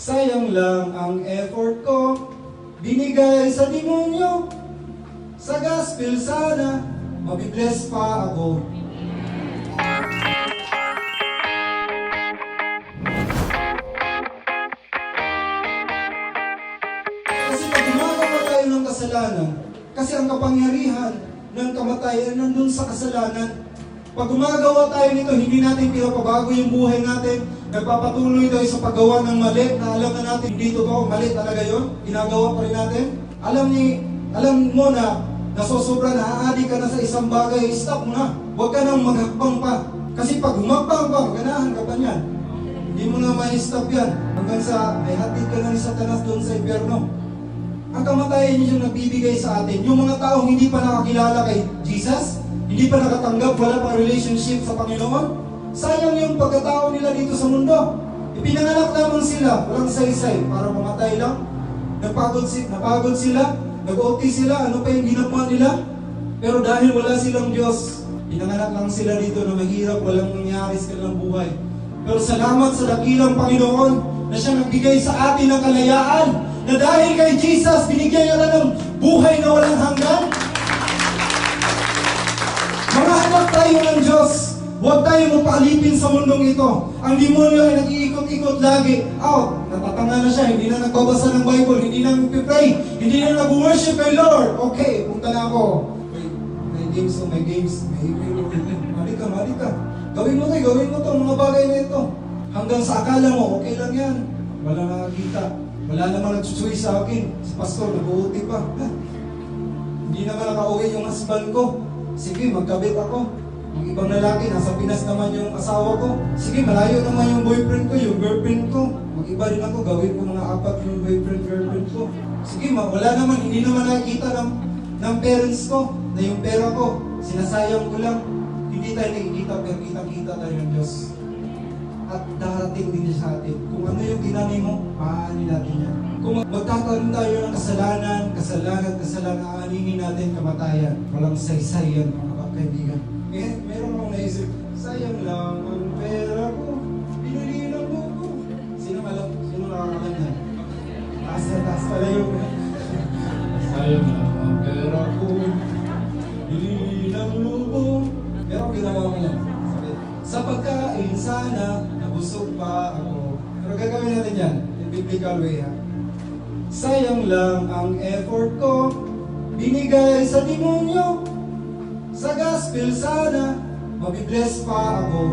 Sayang lang ang effort ko, binigay sa demonyo. Sa gospel sana, mabibless pa ako. Kasi pag gumagawa tayo ng kasalanan, kasi ang kapangyarihan ng kamatayan nandun sa kasalanan. Pag gumagawa tayo nito, hindi natin pinapabago yung buhay natin. Nagpapatuloy tayo sa paggawa ng mali na alam na natin hindi totoo, mali talaga yun. Ginagawa pa rin natin. Alam mo na nasosobra na aadi ka na sa isang bagay, stop mo na. Huwag ka nang maghakbang pa. Kasi pag humakbang pa, ganahan ka pa niyan. Hindi mo na ma-stop yan. Hanggang sa may hatid ka na ni Satanas doon sa impyerno. Ang kamatayan niyo yung nagbibigay sa atin. Yung mga taong hindi pa nakakilala kay Jesus, hindi pa nakatanggap, wala pang relationship sa Panginoon, sayang yung pagkatao nila dito sa mundo. Ipinanganak lamang sila, walang saysay, para mamatay lang. Napagod sila, nag-OT sila, ano pa yung ginawa nila? Pero dahil wala silang Diyos, pinanganak lang sila dito na mahirap, walang nangyari sa kanilang buhay. Pero salamat sa dakilang Panginoon na siya nagbigay sa atin ng kalayaan, na dahil kay Jesus, binigyan niya ng buhay na walang hanggan. Mga anak tayo ng Diyos, huwag tayo mapaalipin sa mundong ito. Ang demonyo ay nag-iikot-ikot lagi. Natatanga na siya, hindi na nagbabasa ng Bible, hindi na nag-pray, hindi na nag-worship kay Lord. Okay, punta na ako. May games. Mali ka. Gawin mo to, mga bagay na ito. Hanggang sa akala mo, okay lang yan. Wala nakakita. Wala namang nagsusuy sa akin. Si pastor, nag-uuti pa. Hindi naman nakauwi yung husband ko. Sige, magkabit ako. Ang ibang lalaki, nasa Pinas naman yung asawa ko. Sige, malayo naman yung boyfriend ko, yung girlfriend ko. Mag-iba rin ako, gawin ko mga 4 yung girlfriend ko. Sige, wala naman, hindi naman nakikita ng parents ko na yung pera ko. Sinasayang ko lang. Hindi tayo nakikita, pero kitang-kita tayo ng Diyos. At darating din sa atin. Kung ano yung ginamit mo, paaanin natin yan. Kung magtataroon tayo ng kasalanan, aaninin natin kamatayan. Walang saysay yan, mga kaibigan. Meron akong naisip, sayang lang ang pera ko, binili ng buko. Sino nakakalan yan? Taas pala yung sayang lang ang pera ko, binili ng lubo. Pero ginawa mo yan. Sa pagkain sana, nabusog pa ako. Pero gagawin natin yan, in biblical way ha. Sayang lang ang effort ko, binigay sa demonyo. Sa gospel sana, mabibless pa ako.